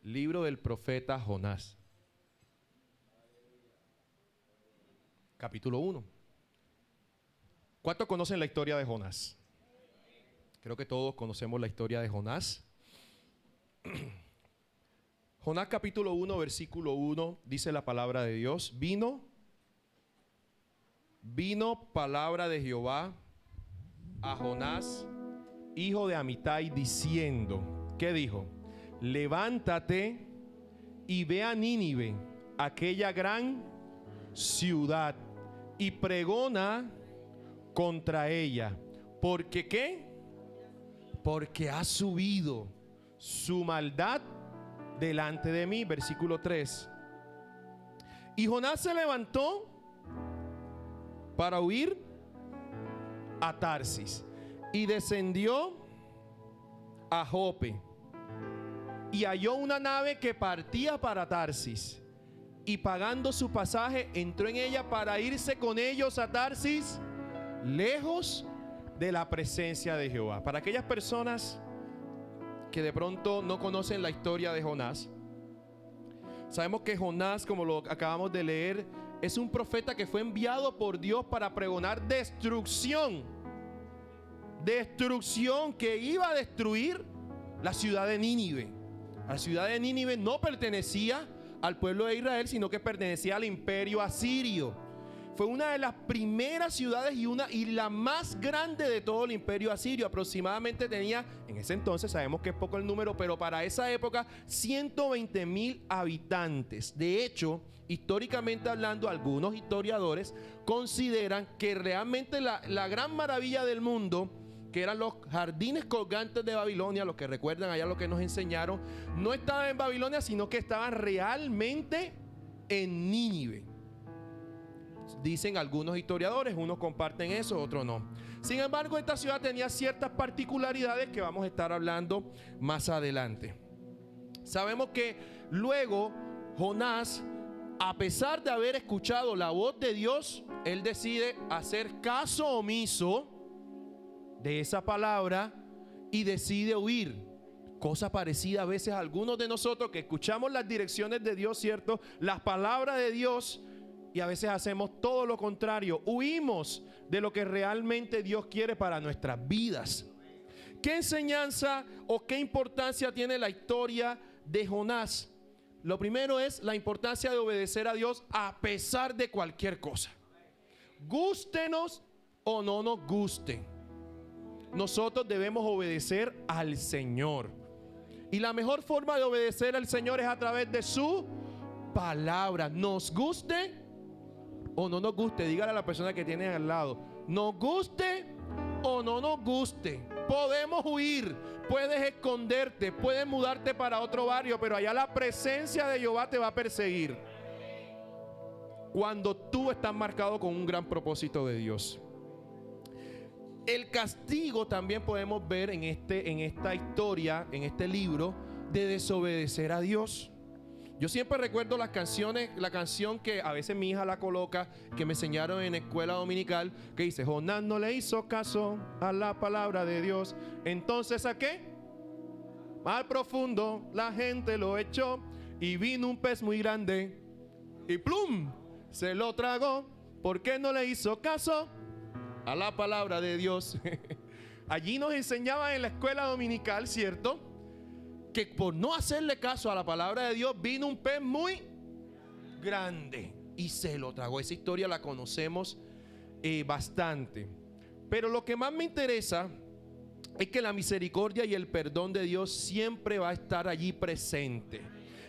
Libro del profeta Jonás. Capítulo 1. ¿Cuántos conocen la historia de Jonás? Creo que todos conocemos la historia de Jonás. Jonás capítulo 1, versículo 1, dice la palabra de Dios. Vino palabra de Jehová a Jonás, hijo de Amitai, diciendo, ¿qué dijo? Levántate y ve a Nínive, aquella gran ciudad, y pregona contra ella. ¿Porque qué? Porque ha subido su maldad delante de mí. Versículo 3. Y Jonás se levantó para huir a Tarsis y descendió a Jope y halló una nave que partía para Tarsis, y pagando su pasaje entró en ella para irse con ellos a Tarsis, lejos de la presencia de Jehová. Para aquellas personas que de pronto no conocen la historia de Jonás, sabemos que Jonás, como lo acabamos de leer, es un profeta que fue enviado por Dios para pregonar destrucción que iba a destruir la ciudad de Nínive. La ciudad de Nínive no pertenecía al pueblo de Israel, sino que pertenecía al imperio asirio. Fue una de las primeras ciudades y la más grande de todo el imperio asirio. Aproximadamente tenía, en ese entonces, sabemos que es poco el número, pero para esa época, 120,000 habitantes. De hecho, históricamente hablando, algunos historiadores consideran que realmente la gran maravilla del mundo, que eran los jardines colgantes de Babilonia, los que recuerdan allá lo que nos enseñaron, no estaban en Babilonia, sino que estaban realmente en Nínive. Dicen algunos historiadores, unos comparten eso, otros no. Sin embargo, esta ciudad tenía ciertas particularidades que vamos a estar hablando más adelante. Sabemos que luego Jonás, a pesar de haber escuchado la voz de Dios, él decide hacer caso omiso de esa palabra y decide huir. Cosa parecida a veces a algunos de nosotros que escuchamos las direcciones de Dios, ¿cierto? Las palabras de Dios, y a veces hacemos todo lo contrario. Huimos de lo que realmente Dios quiere para nuestras vidas. ¿Qué enseñanza o qué importancia tiene la historia de Jonás? Lo primero es la importancia de obedecer a Dios a pesar de cualquier cosa. Gústenos o no nos guste, nosotros debemos obedecer al Señor. Y la mejor forma de obedecer al Señor es a través de su palabra. Nos guste o no nos guste, dígale a la persona que tiene al lado, nos guste o no nos guste, podemos huir, puedes esconderte, puedes mudarte para otro barrio, pero allá la presencia de Jehová te va a perseguir cuando tú estás marcado con un gran propósito de Dios. El castigo también podemos ver en esta historia, en este libro, de desobedecer a Dios. Yo siempre recuerdo la canción que a veces mi hija la coloca, que me enseñaron en escuela dominical, que dice: Jonás no le hizo caso a la palabra de Dios. Entonces, ¿a qué? Al profundo la gente lo echó, y vino un pez muy grande y ¡plum! Se lo tragó. ¿Por qué no le hizo caso a la palabra de Dios? Allí nos enseñaban en la escuela dominical, ¿cierto?, que por no hacerle caso a la palabra de Dios, vino un pez muy grande y se lo tragó. Esa historia la conocemos bastante. Pero lo que más me interesa es que la misericordia y el perdón de Dios siempre va a estar allí presente.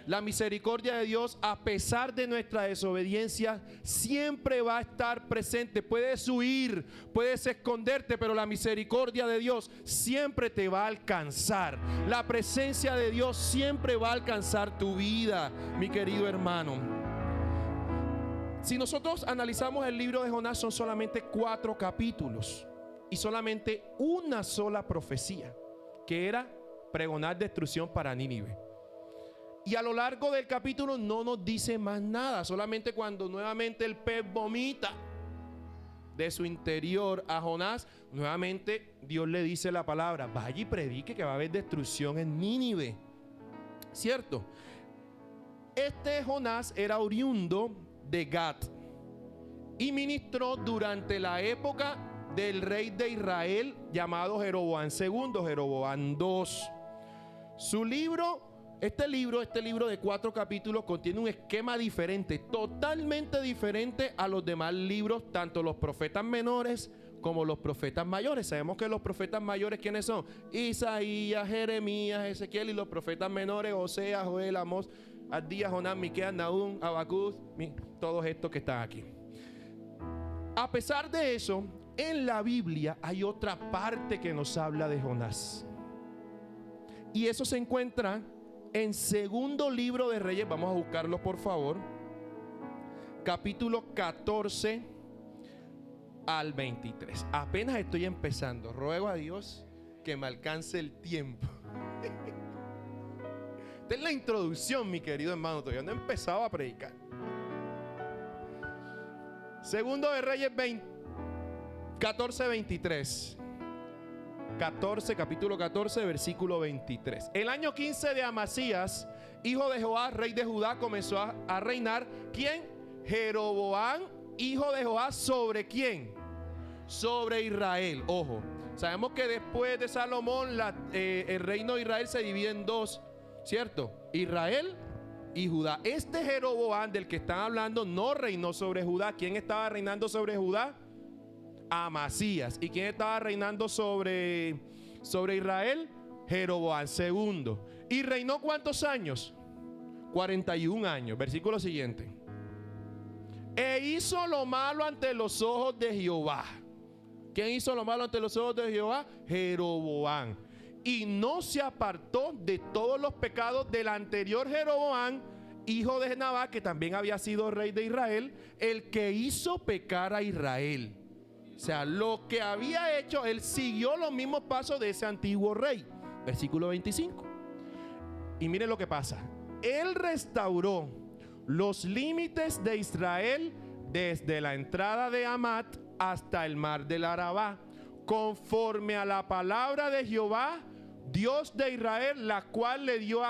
La misericordia de Dios, a pesar de nuestra desobediencia, siempre va a estar presente. Puedes huir, puedes esconderte, pero la misericordia de Dios siempre te va a alcanzar. La presencia de Dios siempre va a alcanzar tu vida, mi querido hermano. Si nosotros analizamos el libro de Jonás, son solamente 4 capítulos y solamente una sola profecía, que era pregonar destrucción para Nínive. Y a lo largo del capítulo no nos dice más nada, solamente cuando nuevamente el pez vomita de su interior a Jonás, nuevamente Dios le dice la palabra: vaya y predique que va a haber destrucción en Nínive. ¿cierto? Este Jonás era oriundo de Gat y ministró durante la época del rey de Israel llamado Jeroboam II, Jeroboam II. Su libro, este libro de 4 capítulos contiene un esquema diferente, totalmente diferente a los demás libros, tanto los profetas menores como los profetas mayores. Sabemos que los profetas mayores, ¿quiénes son? Isaías, Jeremías, Ezequiel, y los profetas menores, Oseas, Joel, Amós, Abdías, Jonás, Miqueas, Nahum, Habacuc, todos estos que están aquí. A pesar de eso, en la Biblia hay otra parte que nos habla de Jonás. Y eso se encuentra en segundo libro de Reyes. Vamos a buscarlo, por favor. Capítulo 14 al 23. Apenas estoy empezando. Ruego a Dios que me alcance el tiempo. Esta es la introducción, mi querido hermano. Todavía no he empezado a predicar. Segundo de Reyes 14, 23. Capítulo 14, versículo 23. El año 15 de Amasías, hijo de Joás, rey de Judá, comenzó a reinar. ¿Quién? Jeroboam, hijo de Joás. ¿Sobre quién? Sobre Israel. Ojo, sabemos que después de Salomón el reino de Israel se divide en dos, ¿cierto? Israel y Judá. Este Jeroboam del que están hablando no reinó sobre Judá. ¿Quién estaba reinando sobre Judá? Amasías. ¿Y quién estaba reinando sobre Israel? Jeroboam II. ¿Y reinó cuántos años? 41 años. Versículo siguiente. E hizo lo malo ante los ojos de Jehová. ¿Quién hizo lo malo ante los ojos de Jehová? Jeroboam. Y no se apartó de todos los pecados del anterior Jeroboam, hijo de Nabat, que también había sido rey de Israel, el que hizo pecar a Israel. O sea, lo que había hecho, él siguió los mismos pasos de ese antiguo rey. Versículo 25. Y miren lo que pasa. Él restauró los límites de Israel desde la entrada de Hamat hasta el mar del Arabá, conforme a la palabra de Jehová, Dios de Israel, la cual le dio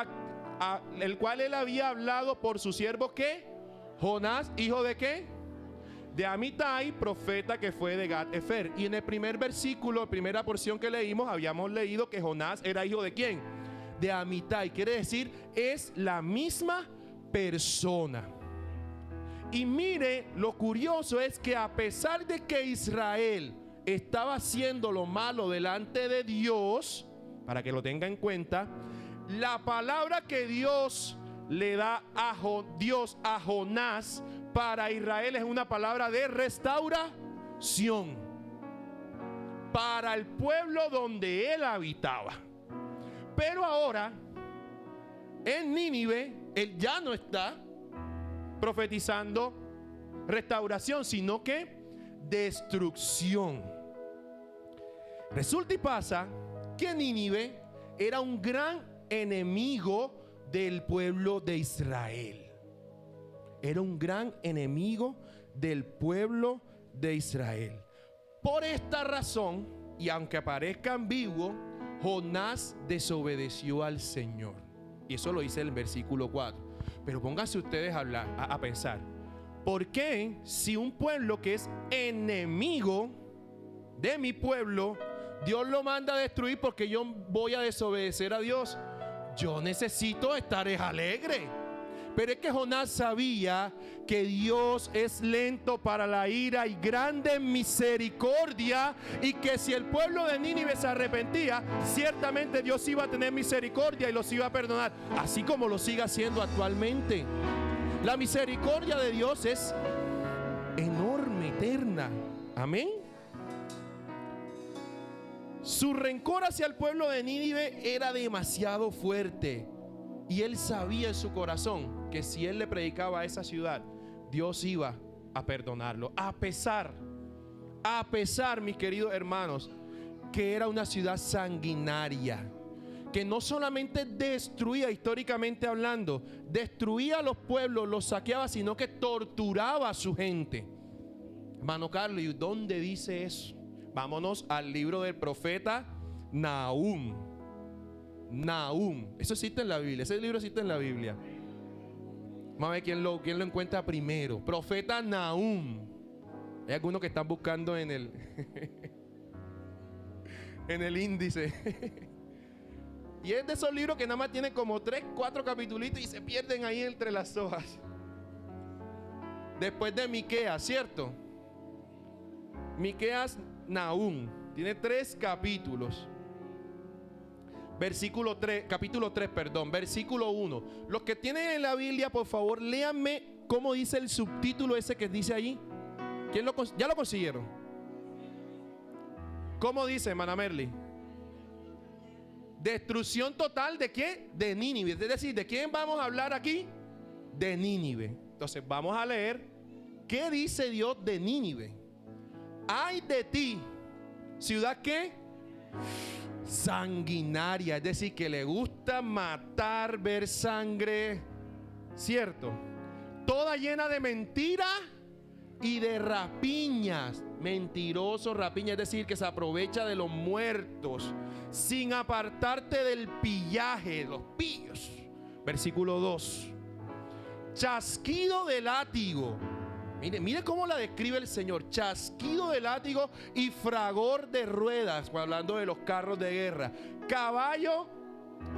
el cual él había hablado por su siervo, ¿qué? Jonás, hijo de ¿qué? De Amitai, profeta que fue de Gat-Efer. Y en el primer versículo, primera porción que leímos, habíamos leído que Jonás era hijo de ¿quién? De Amitai. Quiere decir, es la misma persona. Y mire, lo curioso es que a pesar de que Israel estaba haciendo lo malo delante de Dios, para que lo tenga en cuenta, la palabra que Dios le da a Jonás para Israel es una palabra de restauración para el pueblo donde él habitaba. Pero ahora en Nínive él ya no está profetizando restauración, sino que destrucción. Resulta y pasa que Nínive era un gran enemigo del pueblo de Israel. Era un gran enemigo del pueblo de Israel. Por esta razón, y aunque parezca ambiguo, Jonás desobedeció al Señor. Y eso lo dice el versículo 4. Pero pónganse ustedes a pensar. ¿Por qué si un pueblo que es enemigo de mi pueblo, Dios lo manda a destruir porque yo voy a desobedecer a Dios? Yo necesito estar alegre. Pero es que Jonás sabía que Dios es lento para la ira y grande en misericordia, y que si el pueblo de Nínive se arrepentía, ciertamente Dios iba a tener misericordia y los iba a perdonar, así como lo sigue haciendo actualmente. La misericordia de Dios es enorme, eterna. Amén. Su rencor hacia el pueblo de Nínive era demasiado fuerte. Y él sabía en su corazón que si él le predicaba a esa ciudad, Dios iba a perdonarlo. A pesar, mis queridos hermanos, que era una ciudad sanguinaria, que no solamente destruía, históricamente hablando, destruía a los pueblos, los saqueaba, sino que torturaba a su gente. Hermano Carlos, ¿y dónde dice eso? Vámonos al libro del profeta Nahum. Nahum. Eso existe en la Biblia. Ese libro existe en la Biblia. Vamos a ver quién lo encuentra primero. Profeta Nahum. Hay algunos que están buscando en el en el índice. Y es de esos libros que nada más tienen como 3, 4 capitulitos y se pierden ahí entre las hojas. Después de Miqueas, ¿cierto? Miqueas, Nahum. Tiene 3 capítulos. Capítulo 3, versículo 1. Los que tienen en la Biblia, por favor, léanme cómo dice el subtítulo ese que dice allí. ¿Ya lo consiguieron? ¿Cómo dice, hermana Merly? Destrucción total ¿de qué? De Nínive. Es decir, ¿de quién vamos a hablar aquí? De Nínive. Entonces vamos a leer qué dice Dios de Nínive. Ay de ti, ciudad ¿qué? Sanguinaria, es decir, que le gusta matar, ver sangre, ¿cierto? Toda llena de mentira y de rapiñas. Mentiroso, rapiña, es decir, que se aprovecha de los muertos, sin apartarte del pillaje, de los pillos. Versículo 2. Chasquido de látigo. Mire cómo la describe el Señor. Chasquido de látigo y fragor de ruedas, hablando de los carros de guerra. Caballo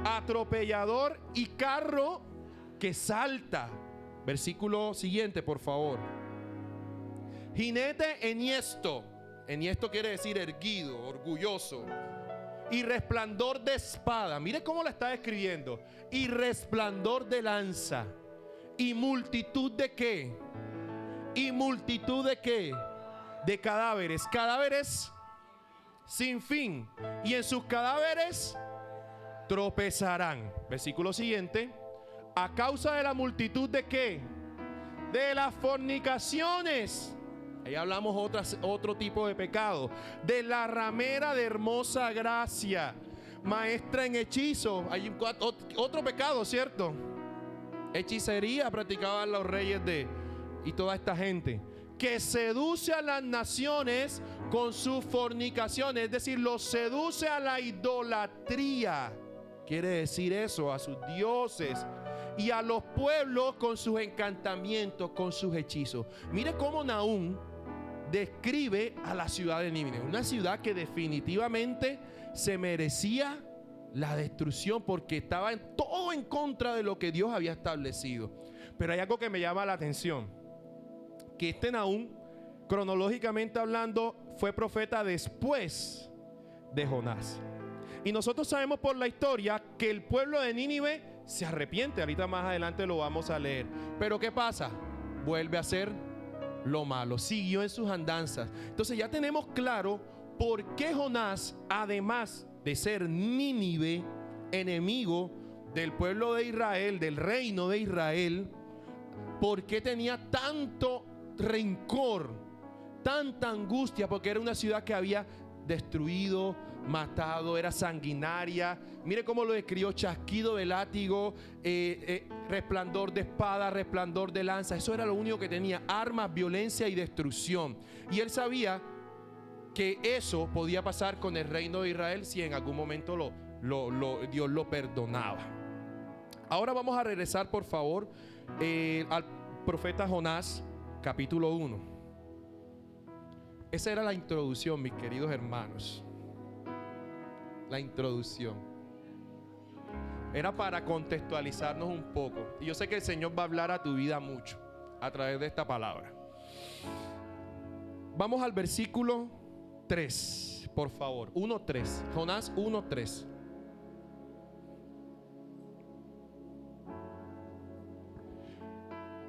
atropellador y carro que salta. Versículo siguiente, por favor. Jinete enhiesto. Enhiesto quiere decir erguido, orgulloso. Y resplandor de espada. Mire cómo la está describiendo. Y resplandor de lanza. Y multitud de ¿qué? Y multitud de ¿qué? De cadáveres. Cadáveres sin fin. Y en sus cadáveres tropezarán. Versículo siguiente. A causa de la multitud de ¿qué? De las fornicaciones. Ahí hablamos otro tipo de pecado. De la ramera de hermosa gracia. Maestra en hechizo. Hay otro pecado, ¿cierto? Hechicería practicaban los reyes y toda esta gente. Que seduce a las naciones con sus fornicaciones. Es decir, los seduce a la idolatría. Quiere decir eso, a sus dioses. Y a los pueblos con sus encantamientos, con sus hechizos. Mire cómo Nahum describe a la ciudad de Nínive. Una ciudad que definitivamente se merecía la destrucción porque estaba todo en contra de lo que Dios había establecido. Pero hay algo que me llama la atención. Que este Nahum, cronológicamente hablando, fue profeta después de Jonás. Y nosotros sabemos por la historia que el pueblo de Nínive se arrepiente. Ahorita más adelante lo vamos a leer. Pero ¿qué pasa? Vuelve a hacer lo malo. Siguió en sus andanzas. Entonces ya tenemos claro por qué Jonás, además de ser Nínive, enemigo del pueblo de Israel, del reino de Israel, por qué tenía tanto rencor, tanta angustia, porque era una ciudad que había destruido, matado, era sanguinaria. Mire cómo lo describió: chasquido de látigo, resplandor de espada, resplandor de lanza. Eso era lo único que tenía: armas, violencia y destrucción. Y él sabía que eso podía pasar con el reino de Israel si en algún momento Dios lo perdonaba. Ahora vamos a regresar, por favor, al profeta Jonás, capítulo 1. Esa era la introducción, mis queridos hermanos. La introducción era para contextualizarnos un poco. Y yo sé que el Señor va a hablar a tu vida mucho a través de esta palabra. Vamos al versículo 3, por favor. 1:3. Jonás 1:3.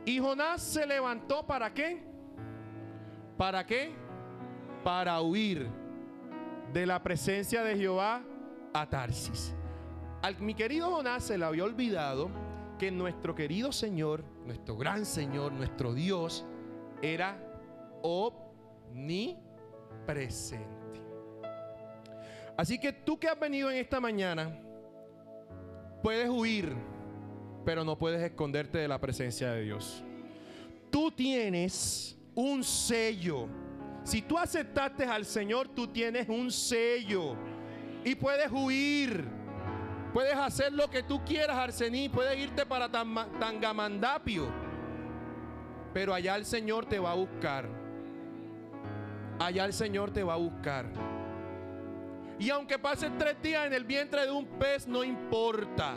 Y Jonás se levantó, ¿para qué? ¿Para qué? Para huir de la presencia de Jehová a Tarsis. Mi querido Jonás se le había olvidado que nuestro querido Señor, nuestro gran Señor, nuestro Dios, era omnipresente. Así que tú que has venido en esta mañana, puedes huir, pero no puedes esconderte de la presencia de Dios. Tú tienes un sello. Si tú aceptaste al Señor, tú tienes un sello y puedes huir. Puedes hacer lo que tú quieras, Arsení. Puedes irte para Tangamandapio. Pero allá el Señor te va a buscar. Allá el Señor te va a buscar. Y aunque pases 3 días en el vientre de un pez, no importa.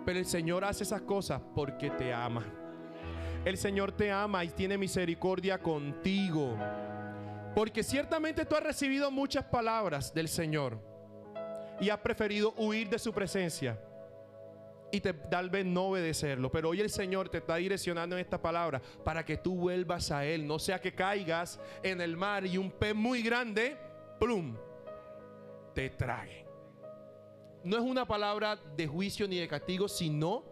Pero el Señor hace esas cosas porque te ama. El Señor te ama y tiene misericordia contigo. Porque ciertamente tú has recibido muchas palabras del Señor y has preferido huir de su presencia y tal vez no obedecerlo. Pero hoy el Señor te está direccionando en esta palabra para que tú vuelvas a Él. No sea que caigas en el mar y un pez muy grande, plum, te trague. No es una palabra de juicio ni de castigo, sino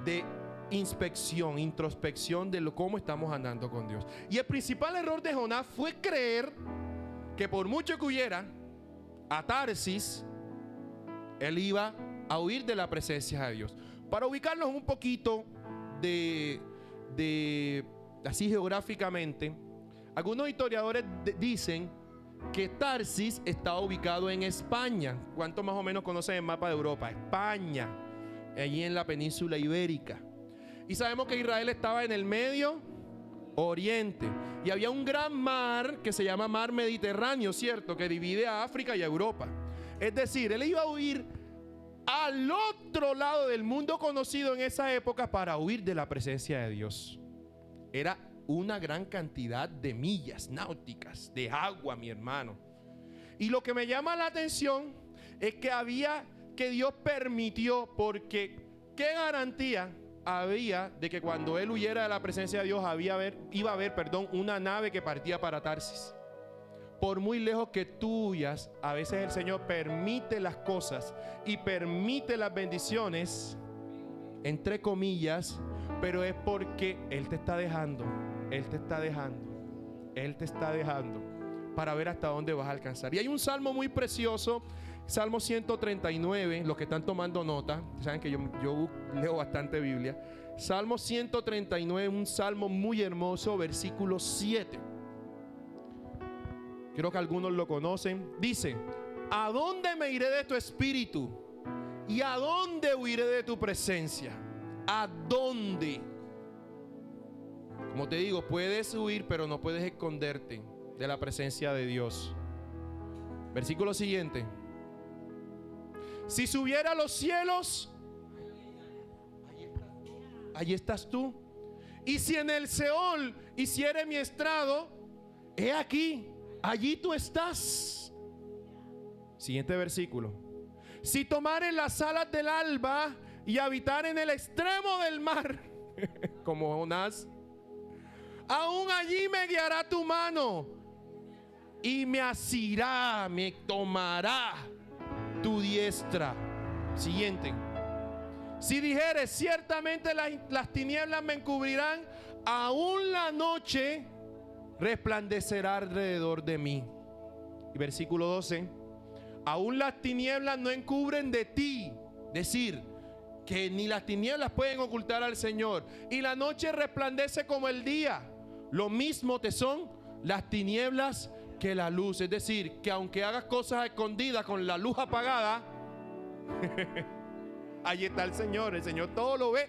de inspección, introspección de cómo estamos andando con Dios. Y el principal error de Jonás fue creer que por mucho que huyera a Tarsis, él iba a huir de la presencia de Dios. Para ubicarnos un poquito así geográficamente, algunos historiadores dicen que Tarsis está ubicado en España. ¿Cuántos más o menos conocen el mapa de Europa? España, allí en la península ibérica. Y sabemos que Israel estaba en el Medio Oriente y había un gran mar que se llama Mar Mediterráneo, ¿cierto? Que divide a África y a Europa. Es decir, él iba a huir al otro lado del mundo conocido en esa época para huir de la presencia de Dios. Era una gran cantidad de millas náuticas de agua, mi hermano. Y lo que me llama la atención es que Dios permitió, porque ¿qué garantía había de que cuando él huyera de la presencia de Dios iba a haber una nave que partía para Tarsis? Por muy lejos que tú huyas, a veces el Señor permite las cosas y permite las bendiciones, entre comillas, pero es porque Él te está dejando, Él te está dejando, Él te está dejando para ver hasta dónde vas a alcanzar. Y hay un salmo muy precioso, Salmo 139, los que están tomando nota, saben que yo leo bastante Biblia. Salmo 139, un salmo muy hermoso, versículo 7. Creo que algunos lo conocen. Dice: ¿a dónde me iré de tu espíritu? ¿Y a dónde huiré de tu presencia? ¿A dónde? Como te digo, puedes huir, pero no puedes esconderte de la presencia de Dios. Versículo siguiente: si subiera a los cielos, allí estás tú. Y si en el Seol hiciere mi estrado, he aquí, allí tú estás. Siguiente versículo: si tomare las alas del alba y habitar en el extremo del mar, como Jonás, aún allí me guiará tu mano y me asirá, me tomará tu diestra. Siguiente: si dijeres ciertamente las tinieblas me encubrirán, aún la noche resplandecerá alrededor de mí. Y versículo 12: aún las tinieblas no encubren de ti. Decir que ni las tinieblas pueden ocultar al Señor, y la noche resplandece como el día. Lo mismo te son las tinieblas que la luz. Es decir, que aunque hagas cosas escondidas con la luz apagada, ahí está el Señor todo lo ve.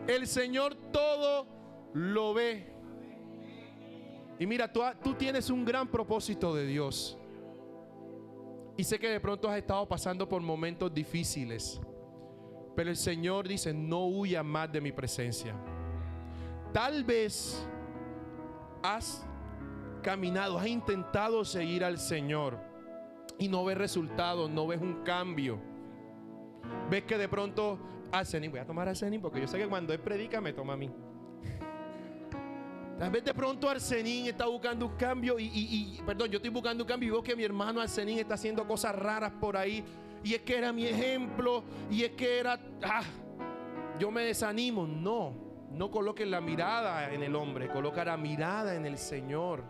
El Señor todo lo ve. Y mira, tú tienes un gran propósito de Dios. Y sé que de pronto has estado pasando por momentos difíciles, pero el Señor dice: no huyas más de mi presencia. Tal vez has caminado, has intentado seguir al Señor y no ves resultados, no ves un cambio. Ves que de pronto Arsenín, voy a tomar Arsenín porque yo sé que cuando él predica me toma a mí. Tal vez de pronto Arsenín está buscando un cambio perdón, yo estoy buscando un cambio y veo que mi hermano Arsenín está haciendo cosas raras por ahí, y es que era mi ejemplo, y es que era yo me desanimo. No coloques la mirada en el hombre, coloca la mirada en el Señor.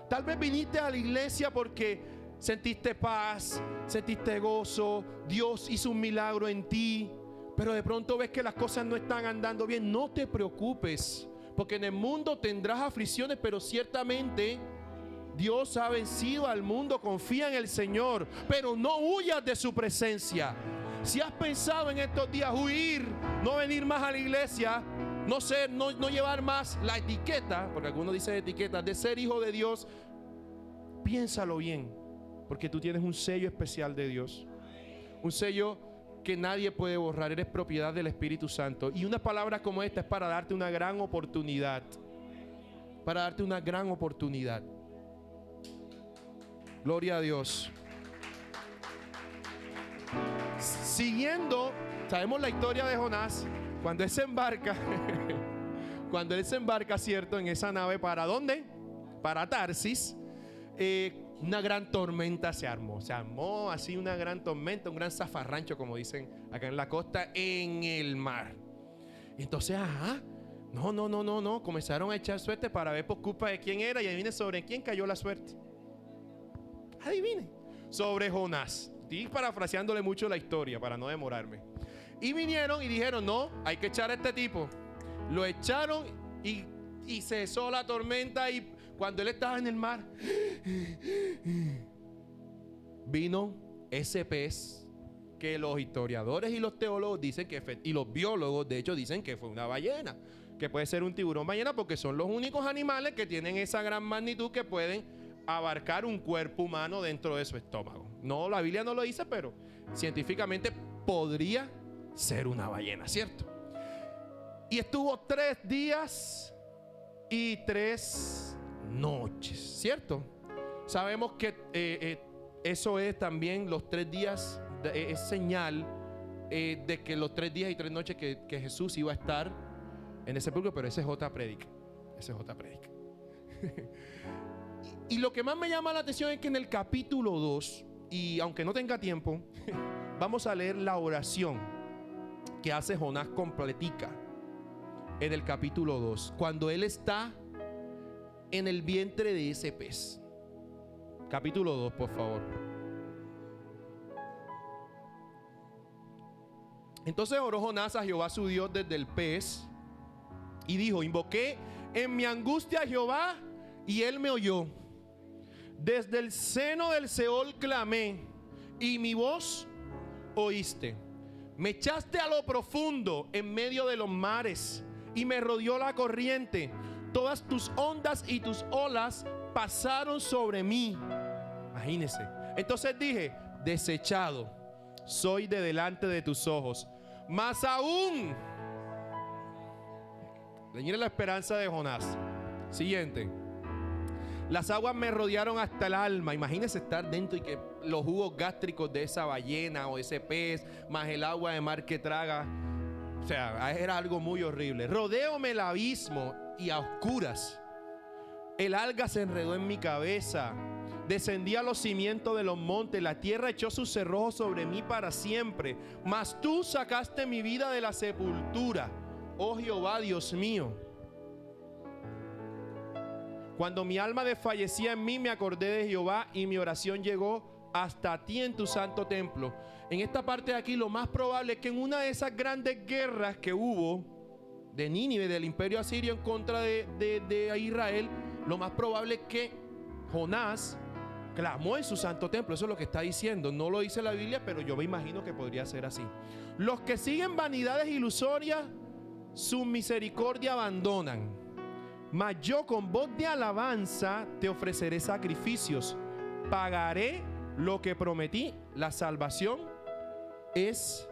Tal vez viniste a la iglesia porque sentiste paz, sentiste gozo, Dios hizo un milagro en ti, pero de pronto ves que las cosas no están andando bien. No te preocupes, porque en el mundo tendrás aflicciones, pero ciertamente Dios ha vencido al mundo, confía en el Señor, pero no huyas de su presencia. Si has pensado en estos días huir, no venir más a la iglesia, no llevar más la etiqueta, porque algunos dicen etiqueta, de ser hijo de Dios, piénsalo bien, porque tú tienes un sello especial de Dios, un sello que nadie puede borrar. Eres propiedad del Espíritu Santo, y una palabra como esta es para darte una gran oportunidad, para darte una gran oportunidad. Gloria a Dios. Siguiendo, sabemos la historia de Jonás. Cuando él se embarca cuando él se embarca, cierto, en esa nave, ¿para dónde? Para Tarsis. Una gran tormenta se armó así, una gran tormenta, un gran zafarrancho, como dicen acá en la costa, en el mar. Y entonces, no, comenzaron a echar suerte para ver por culpa de quién era. Y adivinen sobre quién cayó la suerte. Adivinen, sobre Jonás. Estoy parafraseándole mucho la historia para no demorarme. Y vinieron y dijeron: no, hay que echar a este tipo. Lo echaron y cesó la tormenta. Y cuando él estaba en el mar, vino ese pez que los historiadores y los teólogos dicen que, y los biólogos de hecho dicen que fue una ballena, que puede ser un tiburón ballena, porque son los únicos animales que tienen esa gran magnitud que pueden abarcar un cuerpo humano dentro de su estómago. No, la Biblia no lo dice, pero científicamente podría ser una ballena, ¿cierto? Y estuvo 3 días y 3 noches, ¿cierto? Sabemos que eso es también los 3 días, es señal de que los 3 días y 3 noches que Jesús iba a estar en ese sepulcro, pero ese es otra prédica. Y lo que más me llama la atención es que en el capítulo 2, y aunque no tenga tiempo, vamos a leer la oración que hace Jonás completica en el capítulo 2, cuando él está en el vientre de ese pez. Capítulo 2, por favor. Entonces oró Jonás a Jehová su Dios desde el pez y dijo: invoqué en mi angustia a Jehová y él me oyó. Desde el seno del Seol clamé y mi voz oíste. Me echaste a lo profundo en medio de los mares y me rodeó la corriente. Todas tus ondas y tus olas pasaron sobre mí. Imagínense. Entonces dije: desechado soy de delante de tus ojos. Más aún. Miren la esperanza de Jonás. Siguiente. Las aguas me rodearon hasta el alma. Imagínense estar dentro y que los jugos gástricos de esa ballena o ese pez, más el agua de mar que traga. O sea, era algo muy horrible. Rodéome el abismo y a oscuras. El alga se enredó en mi cabeza. Descendí a los cimientos de los montes. La tierra echó sus cerrojos sobre mí para siempre. Mas tú sacaste mi vida de la sepultura, oh Jehová, Dios mío. Cuando mi alma desfallecía en mí, me acordé de Jehová y mi oración llegó hasta ti en tu santo templo. En esta parte de aquí, lo más probable es que en una de esas grandes guerras que hubo de Nínive, del imperio asirio en contra de Israel, lo más probable es que Jonás clamó en su santo templo. Eso es lo que está diciendo. No lo dice la Biblia, pero yo me imagino que podría ser así. Los que siguen vanidades ilusorias, su misericordia abandonan. Mas yo con voz de alabanza te ofreceré sacrificios. Pagaré lo que prometí. La salvación es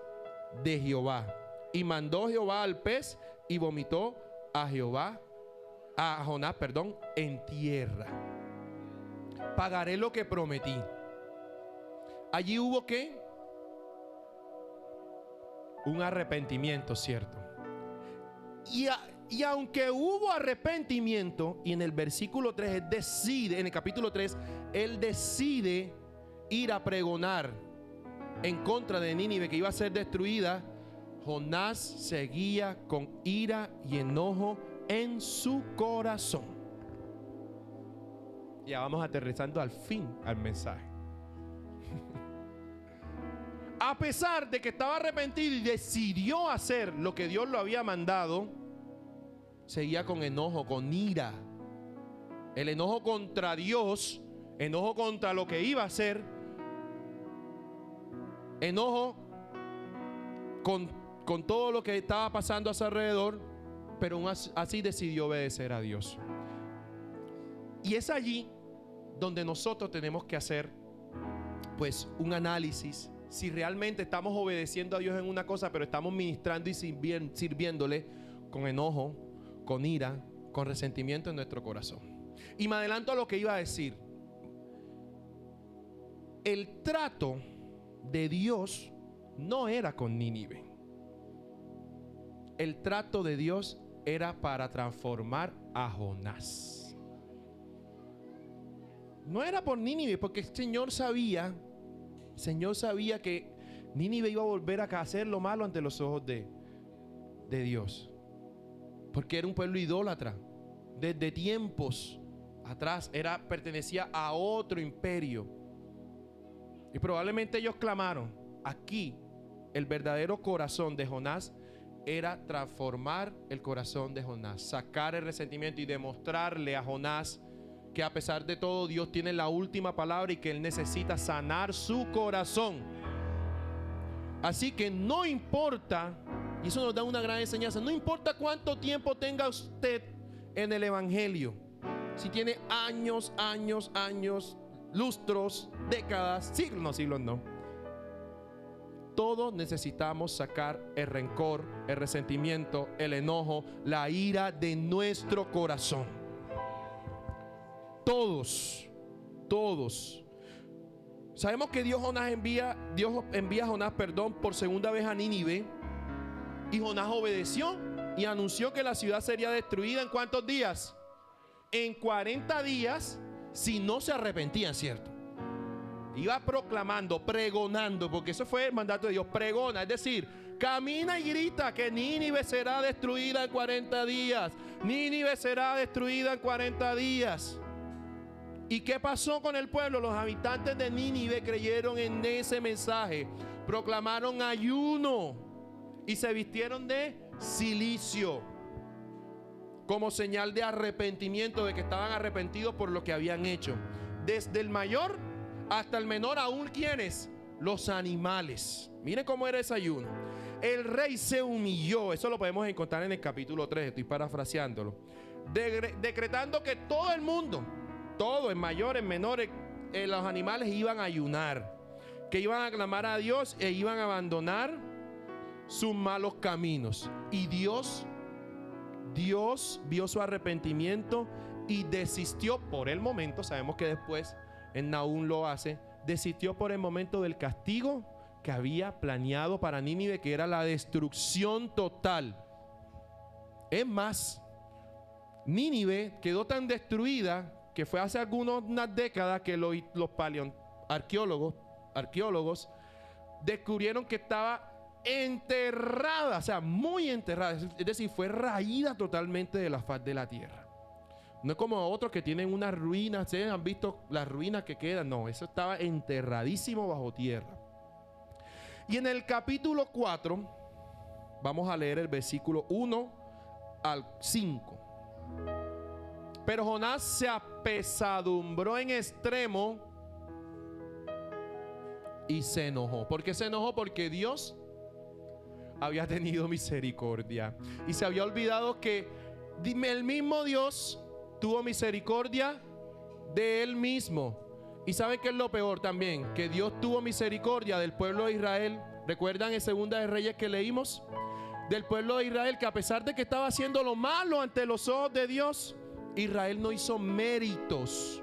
de Jehová. Y mandó Jehová al pez y vomitó a Jonás, en tierra. Pagaré lo que prometí. Allí hubo ¿qué? Un arrepentimiento, ¿cierto? Y aunque hubo arrepentimiento, y en el versículo 3 él decide, en el capítulo 3, él decide ir a pregonar en contra de Nínive, que iba a ser destruida. Jonás seguía con ira y enojo en su corazón. Ya vamos aterrizando al fin al mensaje. A pesar de que estaba arrepentido y decidió hacer lo que Dios lo había mandado, seguía con enojo, con ira. El enojo contra Dios, enojo contra lo que iba a hacer, enojo con todo lo que estaba pasando a su alrededor, pero aún así decidió obedecer a Dios. Y es allí donde nosotros tenemos que hacer pues un análisis si realmente estamos obedeciendo a Dios en una cosa, pero estamos ministrando y sirviéndole con enojo, con ira, con resentimiento en nuestro corazón. Y me adelanto a lo que iba a decir. El trato de Dios no era con Nínive. El trato de Dios era para transformar a Jonás. No era por Nínive, porque el Señor sabía que Nínive iba a volver a hacer lo malo ante los ojos de Dios, porque era un pueblo idólatra. Desde tiempos atrás pertenecía a otro imperio, y probablemente ellos clamaron. Aquí el verdadero corazón de Jonás era transformar el corazón de Jonás, sacar el resentimiento y demostrarle a Jonás que a pesar de todo Dios tiene la última palabra y que él necesita sanar su corazón. Así que no importa, y eso nos da una gran enseñanza, no importa cuánto tiempo tenga usted en el evangelio, si tiene años, lustros, décadas, siglos no. Todos necesitamos sacar el rencor, el resentimiento, el enojo, la ira de nuestro corazón. Todos. Sabemos que Dios envía a Jonás, por segunda vez a Nínive. Y Jonás obedeció y anunció que la ciudad sería destruida ¿en cuántos días? En 40 días, si no se arrepentían, ¿cierto? Iba proclamando, pregonando, porque eso fue el mandato de Dios, pregona, es decir, camina y grita que Nínive será destruida en 40 días. Nínive será destruida en 40 días. ¿Y qué pasó con el pueblo? Los habitantes de Nínive creyeron en ese mensaje, proclamaron ayuno y se vistieron de silicio como señal de arrepentimiento, de que estaban arrepentidos por lo que habían hecho. Desde el mayor hasta el menor, aún quienes, los animales. Miren cómo era ese ayuno. El rey se humilló, eso lo podemos encontrar en el capítulo 3, estoy parafraseándolo, decretando que todo el mundo, todo, en mayores, en menores, los animales iban a ayunar, que iban a clamar a Dios e iban a abandonar sus malos caminos. Y Dios vio su arrepentimiento y desistió por el momento. Sabemos que después en Nahum lo hace. Desistió por el momento del castigo que había planeado para Nínive, que era la destrucción total. Es más, Nínive quedó tan destruida que fue hace unas décadas que los arqueólogos descubrieron que estaba enterrada, o sea, muy enterrada, es decir, fue raída totalmente de la faz de la tierra. No es como otros que tienen unas ruinas, ¿sí? ¿Han visto las ruinas que quedan? No, eso estaba enterradísimo bajo tierra. Y en el capítulo 4 vamos a leer el versículo 1 al 5. Pero Jonás se apesadumbró en extremo y se enojó. ¿Por qué se enojó? Porque Dios había tenido misericordia y se había olvidado que el mismo Dios tuvo misericordia de él mismo. Y ¿saben qué es lo peor también? Que Dios tuvo misericordia del pueblo de Israel. ¿Recuerdan en Segunda de Reyes que leímos? Del pueblo de Israel, que a pesar de que estaba haciendo lo malo ante los ojos de Dios, Israel no hizo méritos.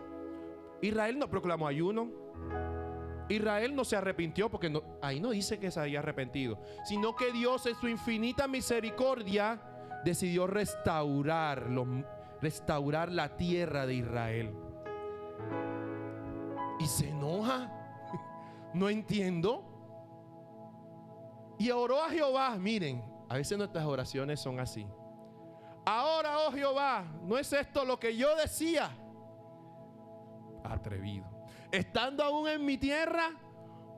Israel no proclamó ayuno. Israel no se arrepintió, porque ahí no dice que se había arrepentido, sino que Dios en su infinita misericordia decidió restaurar la tierra de Israel. Y se enoja. No entiendo. Y oró a Jehová. Miren, a veces nuestras oraciones son así. Ahora, oh Jehová, ¿no es esto lo que yo decía? Atrevido. Estando aún en mi tierra,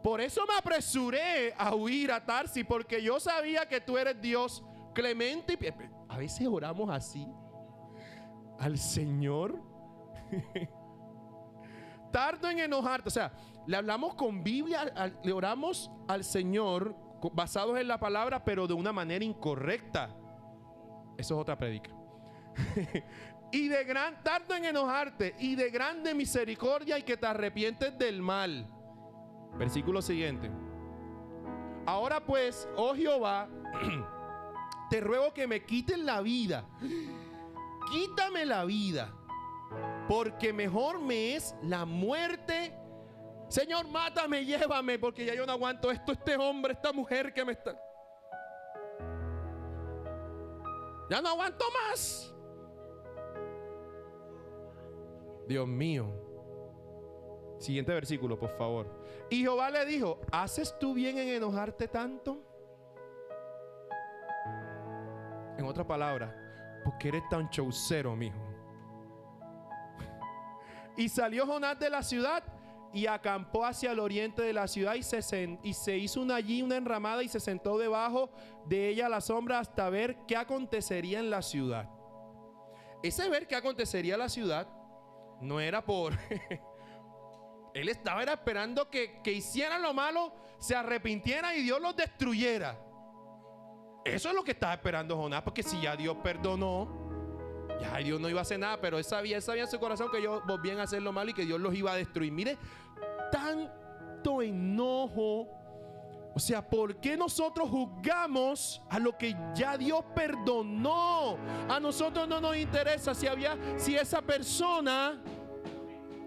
por eso me apresuré a huir a Tarsis, porque yo sabía que tú eres Dios clemente. A veces oramos así al Señor. Tardo en enojarte. O sea, le hablamos con Biblia, le oramos al Señor basados en la palabra, pero de una manera incorrecta. Eso es otra predica. Y de tardo en enojarte y de grande misericordia y que te arrepientes del mal. Versículo siguiente. Ahora pues, oh Jehová, te ruego que me quites la vida. Quítame la vida, porque mejor me es la muerte. Señor, mátame, llévame, porque ya yo no aguanto esto, este hombre, esta mujer que me está... Ya no aguanto más. Dios mío. Siguiente versículo, por favor. Y Jehová le dijo: ¿haces tú bien en enojarte tanto? En otra palabra, ¿por qué eres tan chaucero, mijo? Y salió Jonás de la ciudad y acampó hacia el oriente de la ciudad y se hizo allí una enramada y se sentó debajo de ella a la sombra hasta ver qué acontecería en la ciudad. Ese ver qué acontecería en la ciudad no era por... Él estaba esperando que hicieran lo malo, se arrepintieran y Dios los destruyera. Eso es lo que estaba esperando Jonás, porque si ya Dios perdonó, ya Dios no iba a hacer nada, pero él sabía en su corazón que ellos volvían a hacer lo malo y que Dios los iba a destruir. Mire, tanto enojo. O sea, ¿por qué nosotros juzgamos a lo que ya Dios perdonó? A nosotros no nos interesa si esa persona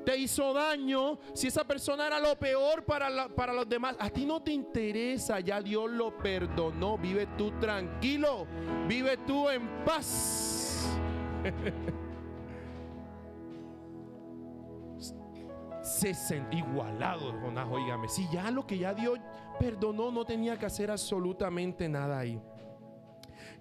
te hizo daño, si esa persona era lo peor para los demás. A ti no te interesa, ya Dios lo perdonó. Vive tú tranquilo, vive tú en paz. Igualado, Jonás, óigame. Si ya lo que ya Dios perdonó, no tenía que hacer absolutamente nada ahí.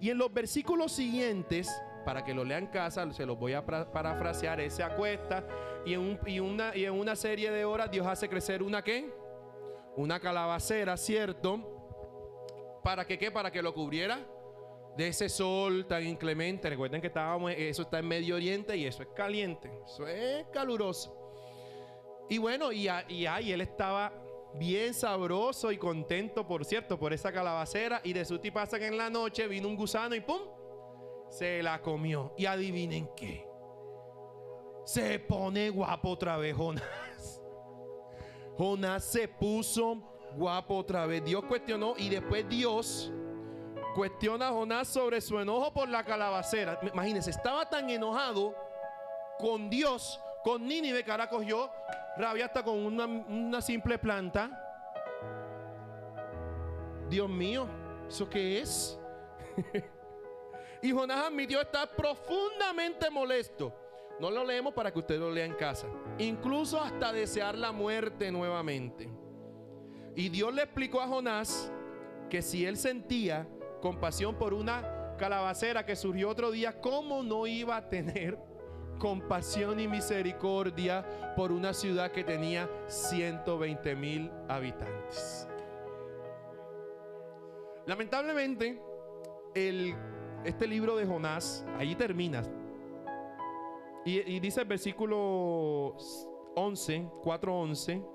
Y en los versículos siguientes, para que lo lean en casa, se los voy a parafrasear. Él se acuesta y en una serie de horas Dios hace crecer una ¿qué? Una calabacera, ¿cierto? ¿Para que qué? Para que lo cubriera de ese sol tan inclemente. Recuerden que eso está en Medio Oriente y eso es caliente, eso es caluroso. Y bueno, y él estaba bien sabroso y contento, por cierto, por esa calabacera. Y de su tipo pasa que en la noche vino un gusano y ¡pum! Se la comió. Y adivinen qué, se pone guapo otra vez Jonás. Jonás se puso guapo otra vez. Dios cuestionó y después Dios cuestiona a Jonás sobre su enojo por la calabacera. Imagínense, estaba tan enojado con Dios, con Nínive, que ahora cogió rabia hasta con una simple planta. Dios mío, ¿eso qué es? Y Jonás admitió estar profundamente molesto. No lo leemos para que usted lo lea en casa. Incluso hasta desear la muerte nuevamente. Y Dios le explicó a Jonás que si él sentía compasión por una calabacera que surgió otro día, ¿cómo no iba a tener compasión y misericordia por una ciudad que tenía 120,000 habitantes? Lamentablemente, este libro de Jonás, allí termina. Y dice el versículo 11, 4:11.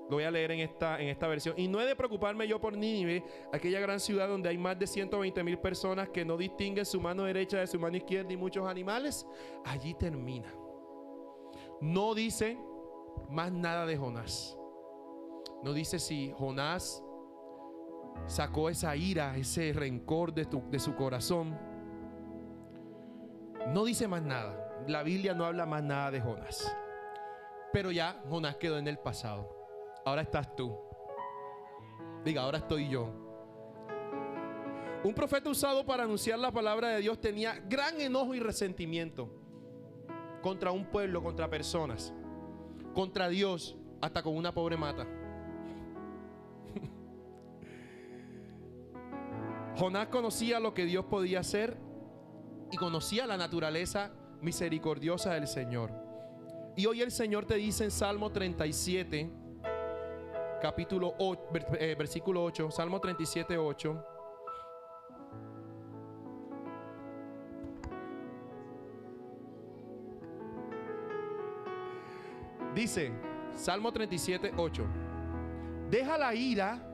Lo voy a leer en esta versión. Y no he de preocuparme yo por Nínive, aquella gran ciudad donde hay más de 120,000 personas que no distinguen su mano derecha de su mano izquierda y muchos animales. Allí termina. No dice más nada de Jonás. No dice si Jonás sacó esa ira, ese rencor de su corazón. No dice más nada. La Biblia no habla más nada de Jonás. Pero ya Jonás quedó en el pasado. Ahora estás tú. Diga, ahora estoy yo. Un profeta usado para anunciar la palabra de Dios tenía gran enojo y resentimiento contra un pueblo, contra personas, contra Dios, hasta con una pobre mata. Jonás conocía lo que Dios podía hacer y conocía la naturaleza misericordiosa del Señor. Y hoy el Señor te dice en Salmo 37, versículo 8, Salmo 37, 8. Dice, Salmo 37, 8. Deja la ira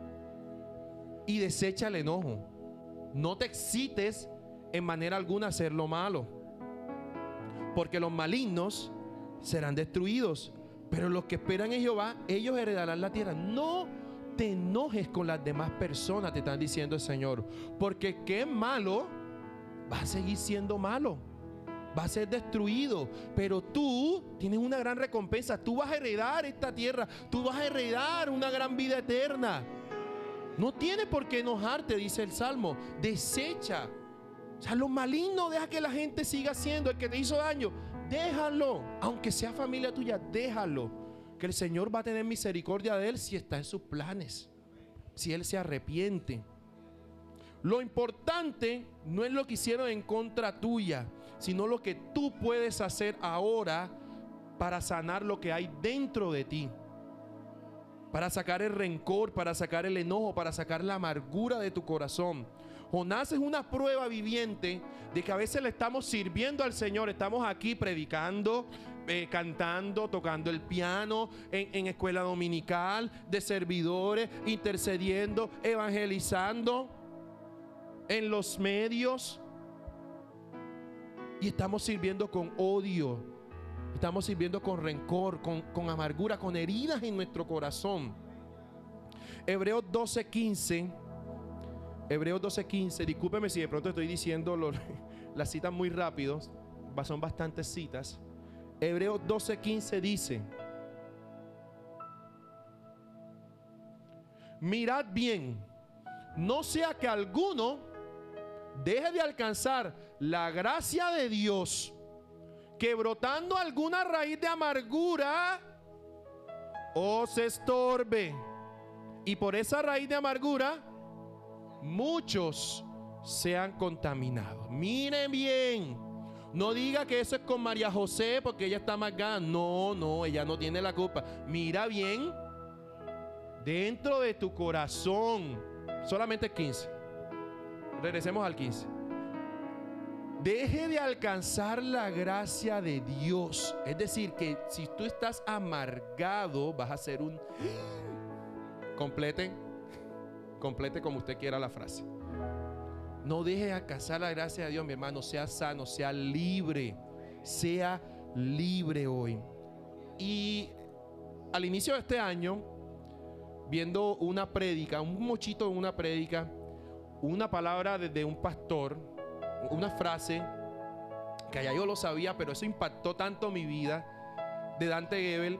y desecha el enojo. No te excites en manera alguna a hacer lo malo, porque los malignos serán destruidos, pero los que esperan en Jehová, ellos heredarán la tierra. No te enojes con las demás personas, te están diciendo el Señor, porque qué malo va a seguir siendo malo, va a ser destruido, pero tú tienes una gran recompensa. Tú vas a heredar esta tierra, tú vas a heredar una gran vida eterna. No tienes por qué enojarte, dice el Salmo. Desecha, o sea, lo maligno, deja que la gente siga haciendo. El que te hizo daño, déjalo, aunque sea familia tuya, déjalo, que el Señor va a tener misericordia de él si está en sus planes, si él se arrepiente. Lo importante no es lo que hicieron en contra tuya, sino lo que tú puedes hacer ahora para sanar lo que hay dentro de ti, para sacar el rencor, para sacar el enojo, para sacar la amargura de tu corazón. Jonás es una prueba viviente de que a veces le estamos sirviendo al Señor. Estamos aquí predicando, cantando, tocando el piano, en escuela dominical, de servidores, intercediendo, evangelizando, en los medios, y estamos sirviendo con odio, estamos sirviendo con rencor, con amargura, con heridas en nuestro corazón. Hebreos 12:15. Hebreos 12:15. Discúlpeme si de pronto estoy diciendo las citas muy rápido, son bastantes citas. Hebreos 12:15 dice: mirad bien, no sea que alguno deje de alcanzar la gracia de Dios, que brotando alguna raíz de amargura os estorbe, y por esa raíz de amargura muchos sean contaminados. Miren bien, no diga que eso es con María José porque ella está amargada. No, ella no tiene la culpa. Mira bien dentro de tu corazón. Solamente 15. Regresemos al 15. Deje de alcanzar la gracia de Dios. Es decir, que si tú estás amargado, vas a ser un... Complete como usted quiera la frase. No deje de alcanzar la gracia de Dios, mi hermano. Sea sano, sea libre. Sea libre hoy. Y al inicio de este año, viendo una prédica, un mochito de una prédica, una palabra de un pastor, una frase que allá yo lo sabía, pero eso impactó tanto mi vida, de Dante Gebel,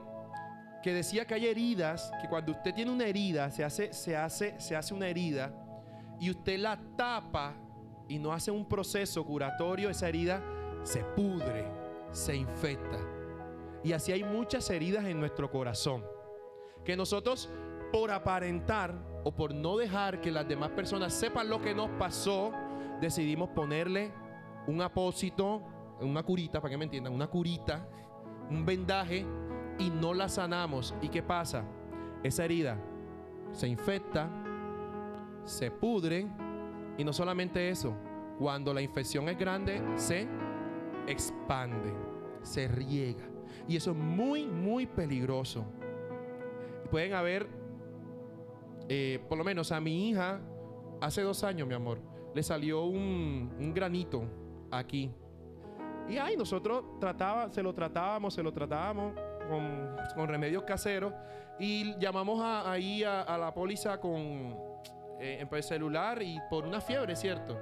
que decía que hay heridas, que cuando usted tiene una herida, se hace una herida y usted la tapa y no hace un proceso curatorio, esa herida se pudre, se infecta. Y así hay muchas heridas en nuestro corazón, que nosotros, por aparentar o por no dejar que las demás personas sepan lo que nos pasó, decidimos ponerle un apósito, una curita, para que me entiendan, una curita, un vendaje, y no la sanamos. ¿Y qué pasa? Esa herida se infecta, se pudre, y no solamente eso, cuando la infección es grande, se expande, se riega, y eso es muy, muy peligroso. Pueden haber, por lo menos a mi hija, hace 2 años, mi amor, le salió un granito aquí. Y ahí nosotros se lo tratábamos con remedios caseros. Y llamamos ahí a la póliza en el celular, y por una fiebre, ¿cierto?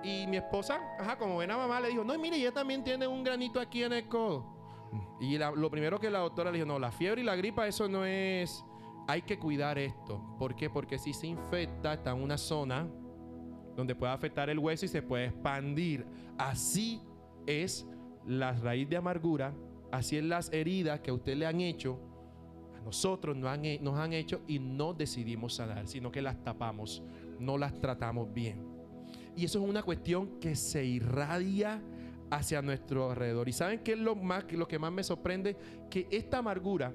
Y mi esposa, como buena mamá, le dijo: no, mire, ella también tiene un granito aquí en el codo. Y lo primero que la doctora le dijo: no, la fiebre y la gripa, eso no es... Hay que cuidar esto. ¿Por qué? Porque si se infecta, está en una zona donde puede afectar el hueso y se puede expandir. Así es la raíz de amargura, así es las heridas que a usted le han hecho, a nosotros nos han hecho, y no decidimos sanar, sino que las tapamos, no las tratamos bien. Y eso es una cuestión que se irradia hacia nuestro alrededor. ¿Y saben qué es lo que más me sorprende? Que esta amargura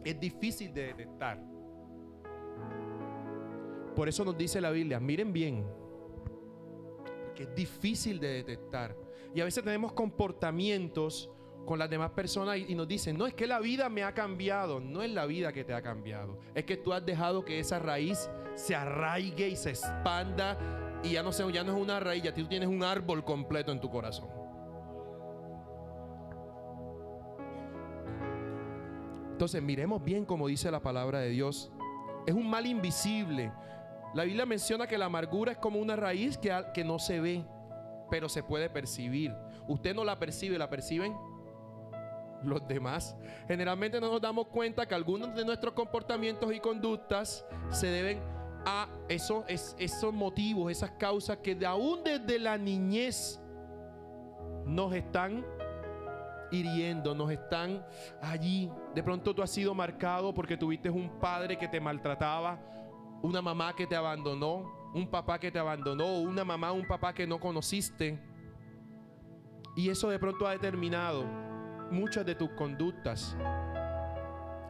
es difícil de detectar. Por eso nos dice la Biblia, miren bien, que es difícil de detectar. Y a veces tenemos comportamientos con las demás personas y nos dicen, no, es que la vida me ha cambiado. No es la vida que te ha cambiado, es que tú has dejado que esa raíz se arraigue y se expanda y ya no es una raíz, ya tú tienes un árbol completo en tu corazón. Entonces miremos bien como dice la palabra de Dios. Es un mal invisible. La Biblia menciona que la amargura es como una raíz que no se ve, pero se puede percibir. Usted no la percibe, la perciben los demás. Generalmente no nos damos cuenta que algunos de nuestros comportamientos y conductas se deben a esos motivos, esas causas que aún desde la niñez nos están hiriendo, nos están allí. De pronto tú has sido marcado porque tuviste un padre que te maltrataba, una mamá que te abandonó, un papá que te abandonó, una mamá, un papá que no conociste. Y eso de pronto ha determinado muchas de tus conductas.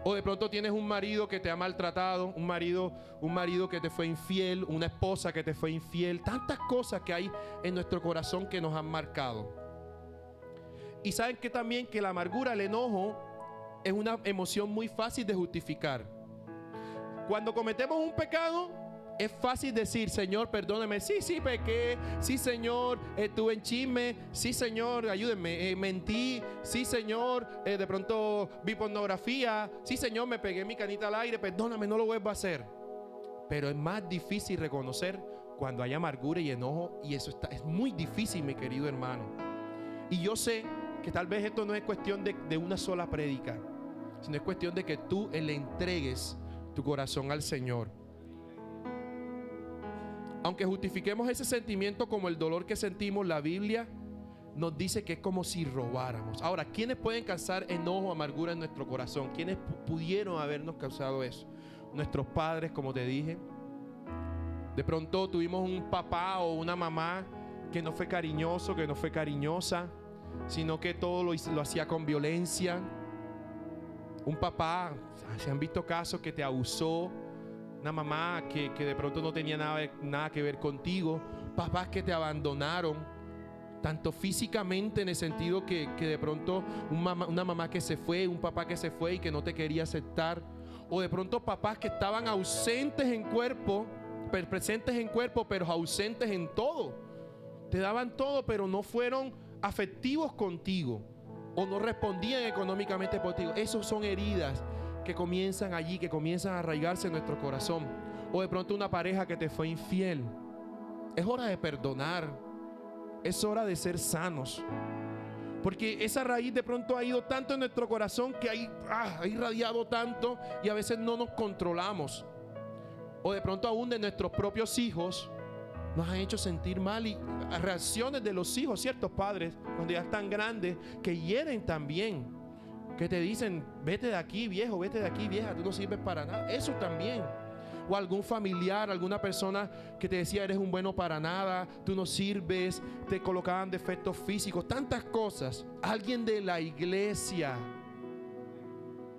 O de pronto tienes un marido que te ha maltratado, un marido que te fue infiel, una esposa que te fue infiel. Tantas cosas que hay en nuestro corazón que nos han marcado. Y saben que también que la amargura, el enojo, es una emoción muy fácil de justificar. Cuando cometemos un pecado, es fácil decir, Señor, perdóneme. Sí, pequé. Sí, Señor, estuve en chisme. Sí, Señor, ayúdenme, mentí. Sí, Señor, de pronto vi pornografía. Sí, Señor, me pegué mi canita al aire. Perdóname, no lo vuelvo a hacer. Pero es más difícil reconocer cuando hay amargura y enojo. Y eso es muy difícil, mi querido hermano. Y yo sé que tal vez esto no es cuestión de una sola prédica, sino es cuestión de que tú le entregues tu corazón al Señor. Aunque justifiquemos ese sentimiento como el dolor que sentimos, la Biblia nos dice que es como si robáramos. Ahora, ¿quiénes pueden causar enojo o amargura en nuestro corazón? ¿Quiénes pudieron habernos causado eso? Nuestros padres, como te dije. De pronto tuvimos un papá o una mamá que no fue cariñoso, que no fue cariñosa, sino que todo lo hacía con violencia. Un papá, se han visto casos que te abusó. Una mamá que de pronto no tenía nada que ver contigo. Papás que te abandonaron, tanto físicamente en el sentido que de pronto una mamá que se fue, un papá que se fue y que no te quería aceptar. O de pronto papás que estaban ausentes en cuerpo, presentes en cuerpo, pero ausentes en todo. Te daban todo, pero no fueron afectivos contigo o no respondían económicamente por ti. Esos son heridas que comienzan allí, que comienzan a arraigarse en nuestro corazón. O de pronto una pareja que te fue infiel. Es hora de perdonar. Es hora de ser sanos. Porque esa raíz de pronto ha ido tanto en nuestro corazón que ha irradiado tanto y a veces no nos controlamos. O de pronto aún de nuestros propios hijos nos han hecho sentir mal, y reacciones de los hijos, ciertos padres, cuando ya están grandes, que hieren también, que te dicen, vete de aquí viejo, vete de aquí vieja, tú no sirves para nada. Eso también. O algún familiar, alguna persona que te decía, eres un bueno para nada, tú no sirves, te colocaban defectos físicos, tantas cosas. Alguien de la iglesia,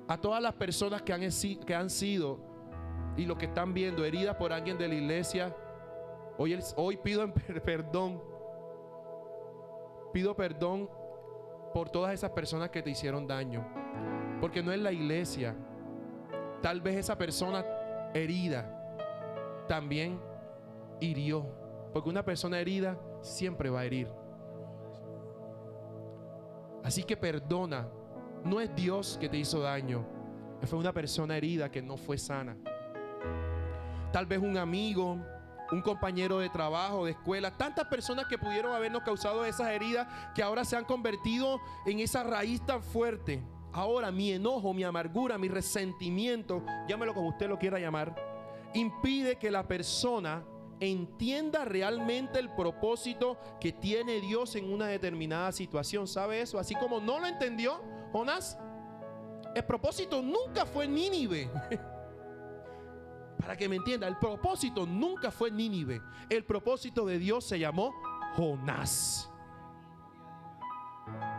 a todas las personas que han sido y los que están viendo heridas por alguien de la iglesia, hoy pido perdón. Pido perdón por todas esas personas que te hicieron daño, porque no es la iglesia. Tal vez esa persona herida también hirió, porque una persona herida siempre va a herir. Así que perdona. No es Dios que te hizo daño, fue una persona herida que no fue sana. Tal vez un amigo, un compañero de trabajo, de escuela, tantas personas que pudieron habernos causado esas heridas que ahora se han convertido en esa raíz tan fuerte. Ahora mi enojo, mi amargura, mi resentimiento, llámelo como usted lo quiera llamar, impide que la persona entienda realmente el propósito que tiene Dios en una determinada situación. ¿Sabe eso? Así como no lo entendió Jonás, el propósito nunca fue Nínive. Para que me entienda, el propósito nunca fue Nínive. El propósito de Dios se llamó Jonás.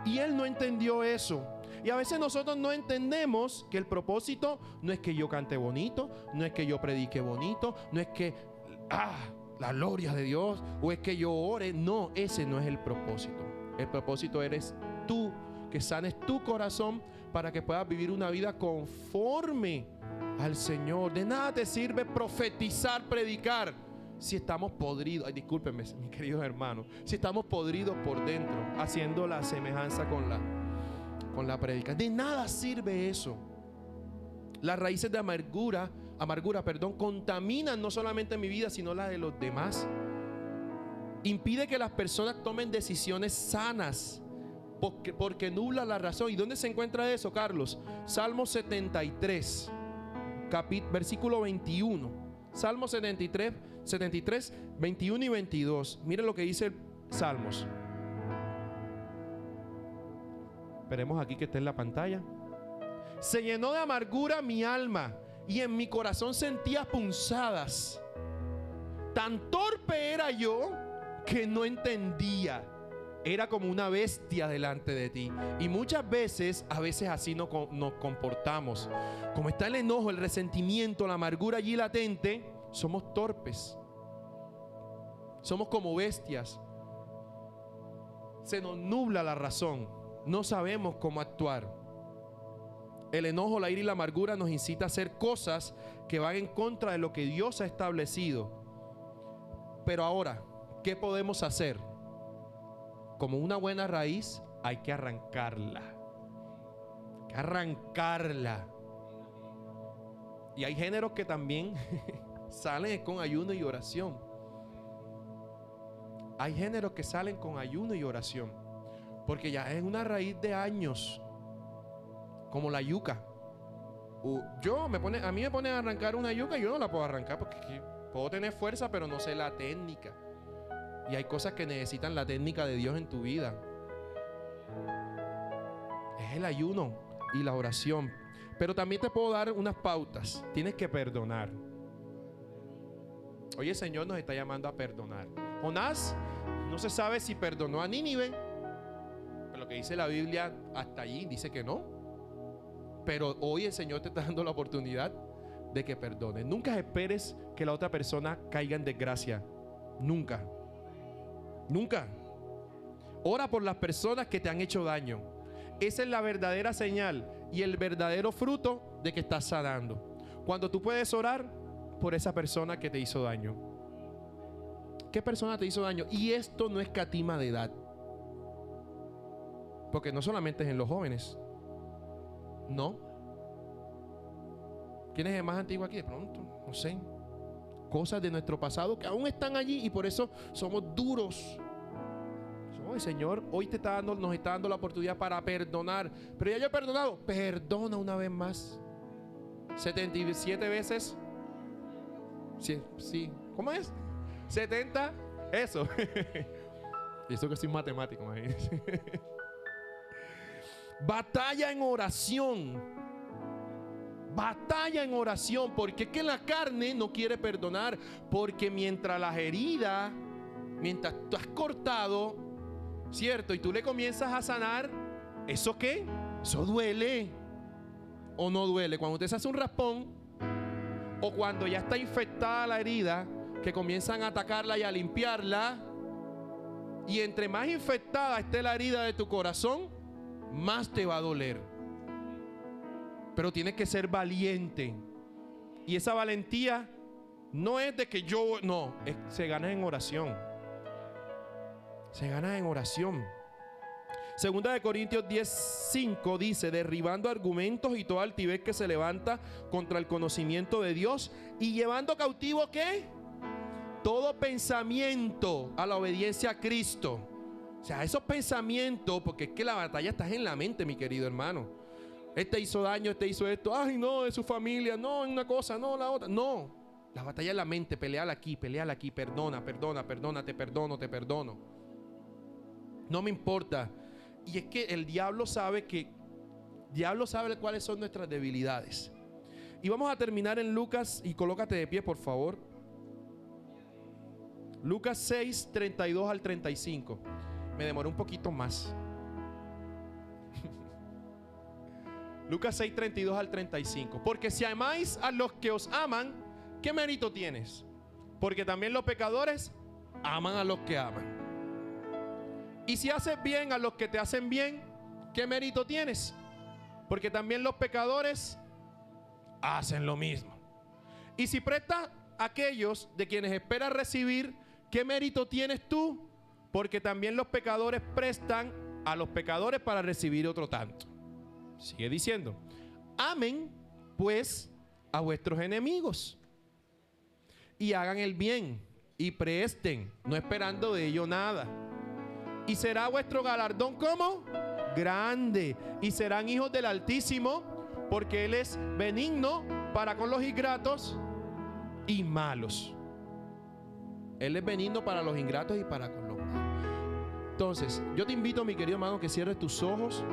Y él no entendió eso. Y a veces nosotros no entendemos que el propósito no es que yo cante bonito, no es que yo predique bonito, no es que la gloria de Dios, o es que yo ore. No, ese no es el propósito. El propósito eres tú, que sanes tu corazón para que puedas vivir una vida conforme al Señor. De nada te sirve profetizar, predicar, si estamos podridos. Ay, discúlpenme, mis queridos hermanos, si estamos podridos por dentro, haciendo la semejanza con la predica. De nada sirve eso. Las raíces de amargura, contaminan no solamente mi vida, sino la de los demás. Impide que las personas tomen decisiones sanas, porque nubla la razón. ¿Y dónde se encuentra eso, Carlos? Salmo 73, versículo 21. Salmo 73, 21 y 22. Miren lo que dice Salmos. Esperemos aquí que esté en la pantalla. Se llenó de amargura mi alma, y en mi corazón sentía punzadas. Tan torpe era yo que no entendía. Era como una bestia delante de ti. Y muchas veces, así nos comportamos. Como está el enojo, el resentimiento, la amargura allí latente, somos torpes. Somos como bestias. Se nos nubla la razón. No sabemos cómo actuar. El enojo, la ira y la amargura nos incita a hacer cosas que van en contra de lo que Dios ha establecido. Pero ahora, ¿qué podemos hacer? Como una buena raíz, hay que arrancarla. Y hay géneros que también salen con ayuno y oración. Hay géneros que salen con ayuno y oración, porque ya es una raíz de años, como la yuca. A mí me ponen a arrancar una yuca y yo no la puedo arrancar porque puedo tener fuerza, pero no sé la técnica. Y hay cosas que necesitan la técnica de Dios en tu vida. Es el ayuno y la oración. Pero también te puedo dar unas pautas. Tienes que perdonar. Hoy el Señor nos está llamando a perdonar. Jonás no se sabe si perdonó a Nínive, pero lo que dice la Biblia hasta allí dice que no. Pero hoy el Señor te está dando la oportunidad de que perdones. Nunca esperes que la otra persona caiga en desgracia. Nunca. Ora por las personas que te han hecho daño. Esa es la verdadera señal y el verdadero fruto de que estás sanando. Cuando tú puedes orar por esa persona que te hizo daño. ¿Qué persona te hizo daño? Y esto no escatima de edad, porque no solamente es en los jóvenes. No. ¿Quién es el más antiguo aquí? De pronto, no sé. Cosas de nuestro pasado que aún están allí y por eso somos duros. El Señor hoy nos está dando la oportunidad para perdonar. Pero ya yo he perdonado. Perdona una vez más. 77 veces. Sí. ¿Cómo es? 70. Eso. Y eso que soy matemático, imagínense. Batalla en oración. Porque es que la carne no quiere perdonar. Porque mientras las heridas, mientras tú has cortado, ¿cierto? Y tú le comienzas a sanar, ¿eso qué? Eso duele. ¿O no duele? Cuando usted se hace un raspón, o cuando ya está infectada la herida, que comienzan a atacarla y a limpiarla, y entre más infectada esté la herida de tu corazón, más te va a doler. Pero tienes que ser valiente. Y esa valentía no es de que se gana en oración. Se gana en oración. Segunda de Corintios 10:5 dice: derribando argumentos y toda altivez que se levanta contra el conocimiento de Dios, y llevando cautivo ¿qué? Todo pensamiento a la obediencia a Cristo. O sea, esos pensamientos, porque es que la batalla está en la mente, mi querido hermano. Este hizo daño, este hizo esto. Ay, no, de su familia. No, una cosa, no, la otra. No, la batalla es la mente. Peleala aquí. Perdona, te perdono. No me importa. Y es que el diablo sabe cuáles son nuestras debilidades. Y vamos a terminar en Lucas, y colócate de pie, por favor. Lucas 6, 32 al 35. Me demoré un poquito más. Lucas 6, 32 al 35. Porque si amáis a los que os aman, ¿qué mérito tienes? Porque también los pecadores aman a los que aman. Y si haces bien a los que te hacen bien, ¿qué mérito tienes? Porque también los pecadores hacen lo mismo. Y si prestas a aquellos de quienes esperas recibir, ¿qué mérito tienes tú? Porque también los pecadores prestan a los pecadores para recibir otro tanto. Sigue diciendo: amen pues a vuestros enemigos y hagan el bien y presten, no esperando de ello nada. Y será vuestro galardón ¿cómo? Grande. Y serán hijos del Altísimo, porque Él es benigno para con los ingratos y malos. Él es benigno para los ingratos y para con los malos. Entonces, yo te invito, mi querido hermano, que cierres tus ojos.